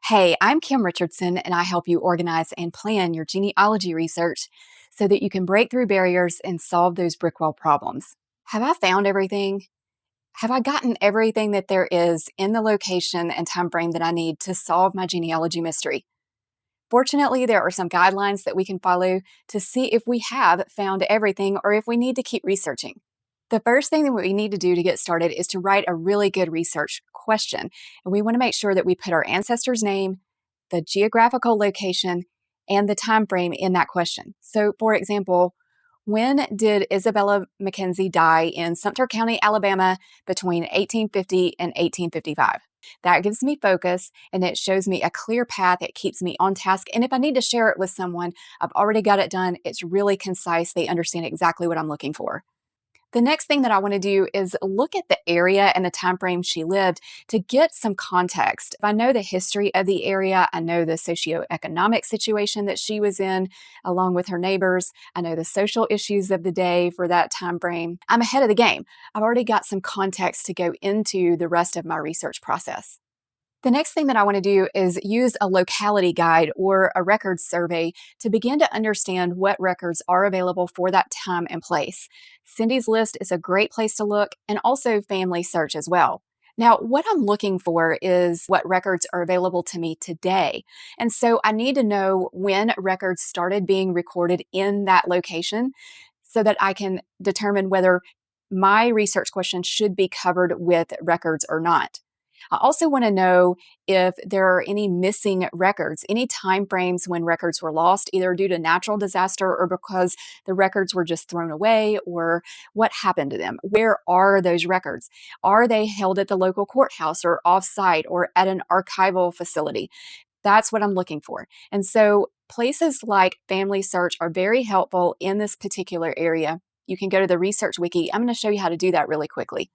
Hey, I'm Kim Richardson, and I help you organize and plan your genealogy research so that you can break through barriers and solve those brick wall problems. Have I found everything? Have I gotten everything that there is in the location and time frame that I need to solve my genealogy mystery? Fortunately, there are some guidelines that we can follow to see if we have found everything or if we need to keep researching. The first thing that we need to do to get started is to write a really good research question. And we want to make sure that we put our ancestor's name, the geographical location, and the time frame in that question. So, for example, when did Isabella Mackenzie die in Sumter County, Alabama between 1850 and 1855? That gives me focus and it shows me a clear path. It keeps me on task. And if I need to share it with someone, I've already got it done. It's really concise. They understand exactly what I'm looking for. The next thing that I want to do is look at the area and the time frame she lived to get some context. If I know the history of the area, I know the socioeconomic situation that she was in along with her neighbors, I know the social issues of the day for that time frame. I'm ahead of the game. I've already got some context to go into the rest of my research process. The next thing that I want to do is use a locality guide or a records survey to begin to understand what records are available for that time and place. Cindy's List is a great place to look, and also Family Search as well. Now, what I'm looking for is what records are available to me today. And so I need to know when records started being recorded in that location so that I can determine whether my research question should be covered with records or not. I also want to know if there are any missing records, any time frames when records were lost, either due to natural disaster or because the records were just thrown away, or what happened to them. Where are those records? Are they held at the local courthouse or off-site or at an archival facility? That's what I'm looking for. And so places like Family Search are very helpful in this particular area. You can go to the research wiki. I'm going to show you how to do that really quickly.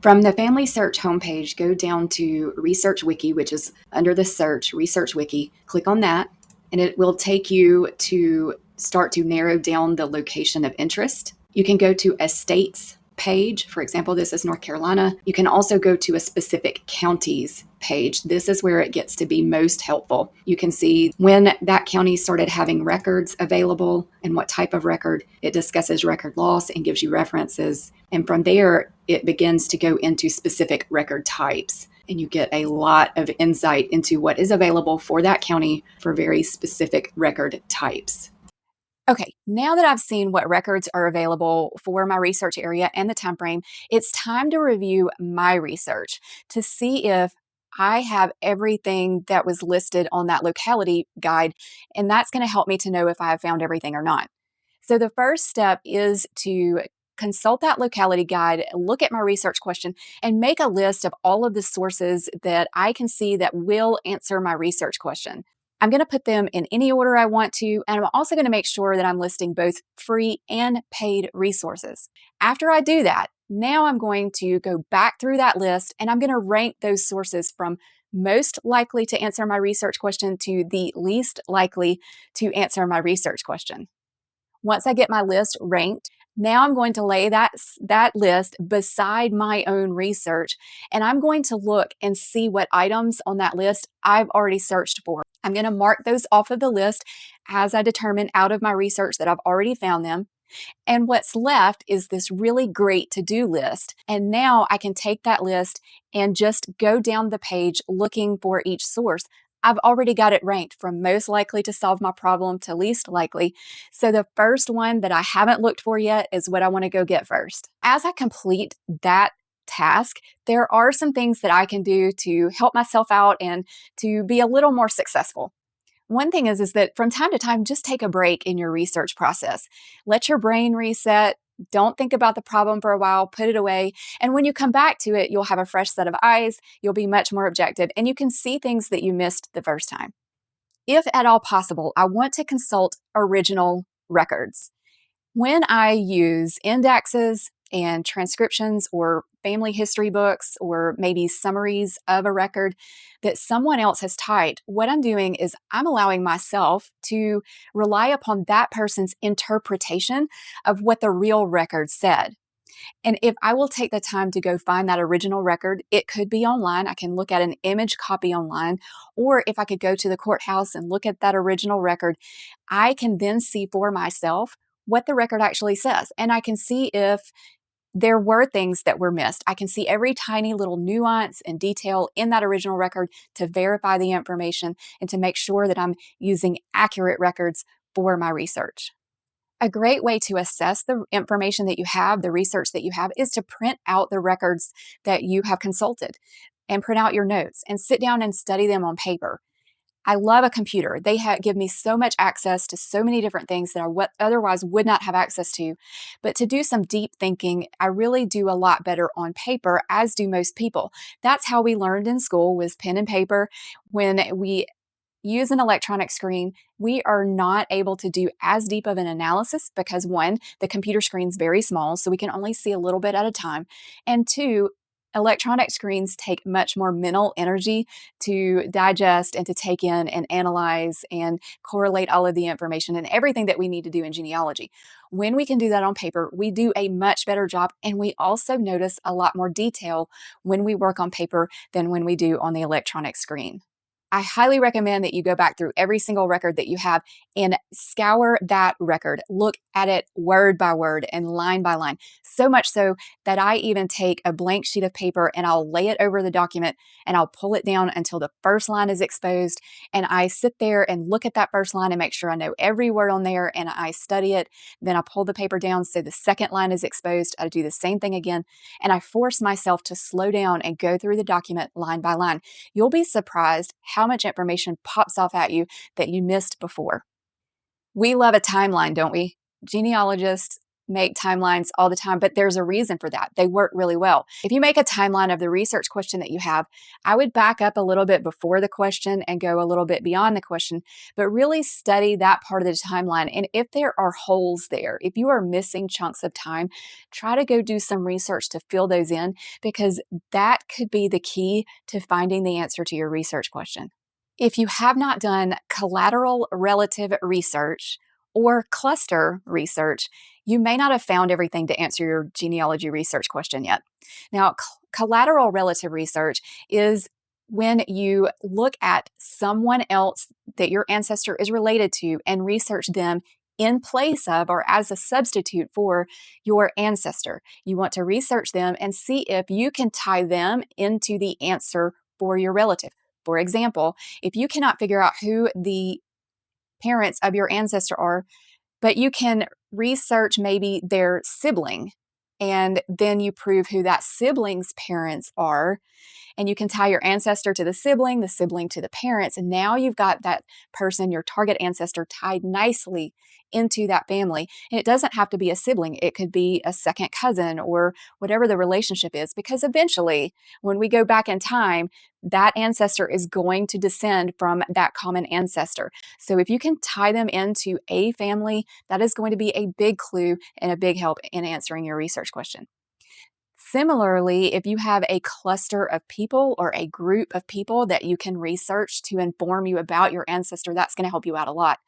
From the Family Search homepage, go down to Research Wiki, which is under the search, Research Wiki. Click on that, and it will take you to start to narrow down the location of interest. You can go to a state's page. For example, this is North Carolina. You can also go to a specific county's page. This is where it gets to be most helpful. You can see when that county started having records available and what type of record. It discusses record loss and gives you references. And from there, it begins to go into specific record types. And you get a lot of insight into what is available for that county for very specific record types. Okay, now that I've seen what records are available for my research area and the time frame, it's time to review my research to see if I have everything that was listed on that locality guide, and that's going to help me to know if I have found everything or not. So the first step is to consult that locality guide, look at my research question, and make a list of all of the sources that I can see that will answer my research question. I'm going to put them in any order I want to, and I'm also going to make sure that I'm listing both free and paid resources. After I do that, now I'm going to go back through that list and I'm going to rank those sources from most likely to answer my research question to the least likely to answer my research question. Once I get my list ranked, now I'm going to lay that list beside my own research, and I'm going to look and see what items on that list I've already searched for. I'm going to mark those off of the list as I determine out of my research that I've already found them. And what's left is this really great to-do list. And now I can take that list and just go down the page looking for each source. I've already got it ranked from most likely to solve my problem to least likely. So the first one that I haven't looked for yet is what I want to go get first. As I complete that task, there are some things that I can do to help myself out and to be a little more successful. One thing is that from time to time, just take a break in your research process. Let your brain reset. Don't think about the problem for a while, put it away. And when you come back to it, you'll have a fresh set of eyes. You'll be much more objective and you can see things that you missed the first time. If at all possible, I want to consult original records. When I use indexes and transcriptions or family history books or maybe summaries of a record that someone else has typed, what I'm doing is I'm allowing myself to rely upon that person's interpretation of what the real record said. And if I will take the time to go find that original record, it could be online. I can look at an image copy online, or if I could go to the courthouse and look at that original record, I can then see for myself what the record actually says. And I can see if there were things that were missed. I can see every tiny little nuance and detail in that original record to verify the information and to make sure that I'm using accurate records for my research. A great way to assess the information that you have, the research that you have, is to print out the records that you have consulted and print out your notes and sit down and study them on paper. I love a computer. They give me so much access to so many different things that I otherwise would not have access to. But to do some deep thinking, I really do a lot better on paper, as do most people. That's how we learned in school, was pen and paper. When we use an electronic screen, we are not able to do as deep of an analysis because, one, the computer screen's very small, so we can only see a little bit at a time. And two, electronic screens take much more mental energy to digest and to take in and analyze and correlate all of the information and everything that we need to do in genealogy. When we can do that on paper, we do a much better job, and we also notice a lot more detail when we work on paper than when we do on the electronic screen. I highly recommend that you go back through every single record that you have and scour that record. Look at it word by word and line by line. So much so that I even take a blank sheet of paper and I'll lay it over the document and I'll pull it down until the first line is exposed. And I sit there and look at that first line and make sure I know every word on there, and I study it. Then I pull the paper down so the second line is exposed. I do the same thing again. And I force myself to slow down and go through the document line by line. You'll be surprised how much information pops off at you that you missed before. We love a timeline, don't we? Genealogists make timelines all the time, but there's a reason for that. They work really well. If you make a timeline of the research question that you have, I would back up a little bit before the question and go a little bit beyond the question, but really study that part of the timeline. And if there are holes there, if you are missing chunks of time, try to go do some research to fill those in, because that could be the key to finding the answer to your research question. If you have not done collateral relative research or cluster research, you may not have found everything to answer your genealogy research question yet. Now, collateral relative research is when you look at someone else that your ancestor is related to and research them in place of or as a substitute for your ancestor. You want to research them and see if you can tie them into the answer for your relative. For example, if you cannot figure out who the parents of your ancestor are, but you can research maybe their sibling, and then you prove who that sibling's parents are, and you can tie your ancestor to the sibling to the parents, and now you've got that person, your target ancestor, tied nicely into that family. And it doesn't have to be a sibling. It could be a second cousin or whatever the relationship is, because eventually, when we go back in time, that ancestor is going to descend from that common ancestor. So if you can tie them into a family, that is going to be a big clue and a big help in answering your research question. Similarly, if you have a cluster of people or a group of people that you can research to inform you about your ancestor, that's going to help you out a lot.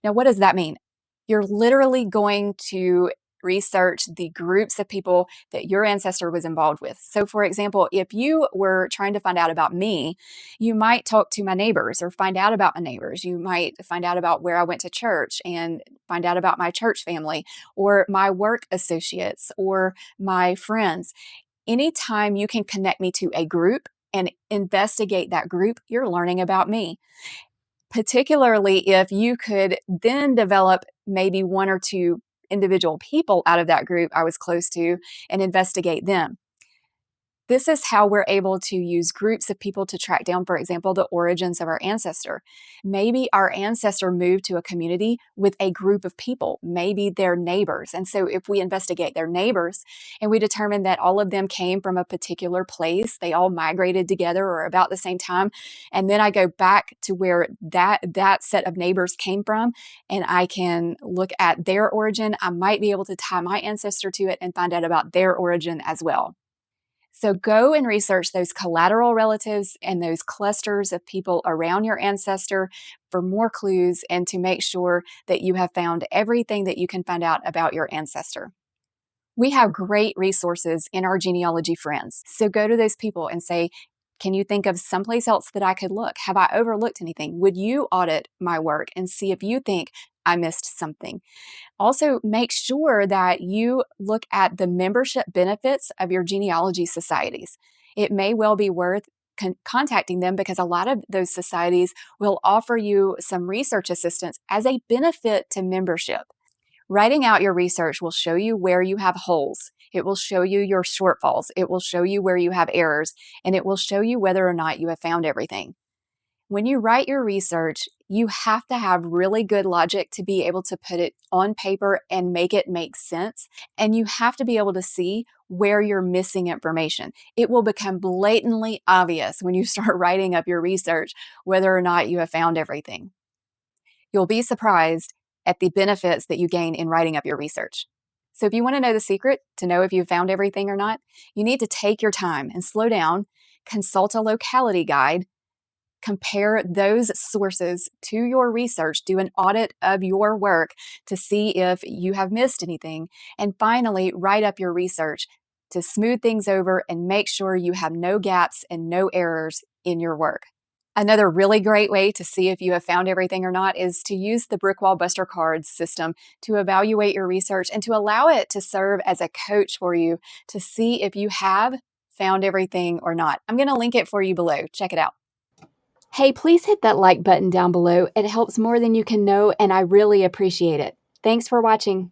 Now, what does that mean? You're literally going to research the groups of people that your ancestor was involved with. So, for example, if you were trying to find out about me, you might talk to my neighbors or find out about my neighbors. You might find out about where I went to church and find out about my church family or my work associates or my friends. Anytime you can connect me to a group and investigate that group, you're learning about me. Particularly if you could then develop maybe one or two individual people out of that group I was close to and investigate them. This is how we're able to use groups of people to track down, for example, the origins of our ancestor. Maybe our ancestor moved to a community with a group of people, maybe their neighbors. And so if we investigate their neighbors and we determine that all of them came from a particular place, they all migrated together or about the same time, and then I go back to where that set of neighbors came from and I can look at their origin, I might be able to tie my ancestor to it and find out about their origin as well. So go and research those collateral relatives and those clusters of people around your ancestor for more clues and to make sure that you have found everything that you can find out about your ancestor. We have great resources in our genealogy friends. So go to those people and say, can you think of someplace else that I could look? Have I overlooked anything? Would you audit my work and see if you think I missed something? Also, make sure that you look at the membership benefits of your genealogy societies. It may well be worth contacting them because a lot of those societies will offer you some research assistance as a benefit to membership. Writing out your research will show you where you have holes. It will show you your shortfalls. It will show you where you have errors, and it will show you whether or not you have found everything. When you write your research, you have to have really good logic to be able to put it on paper and make it make sense. And you have to be able to see where you're missing information. It will become blatantly obvious when you start writing up your research whether or not you have found everything. You'll be surprised at the benefits that you gain in writing up your research. So, if you want to know the secret to know if you've found everything or not, you need to take your time and slow down, consult a locality guide, compare those sources to your research, do an audit of your work to see if you have missed anything, and finally, write up your research to smooth things over and make sure you have no gaps and no errors in your work. Another really great way to see if you have found everything or not is to use the Brickwall Buster Cards system to evaluate your research and to allow it to serve as a coach for you to see if you have found everything or not. I'm going to link it for you below. Check it out. Hey, please hit that like button down below. It helps more than you can know, and I really appreciate it. Thanks for watching.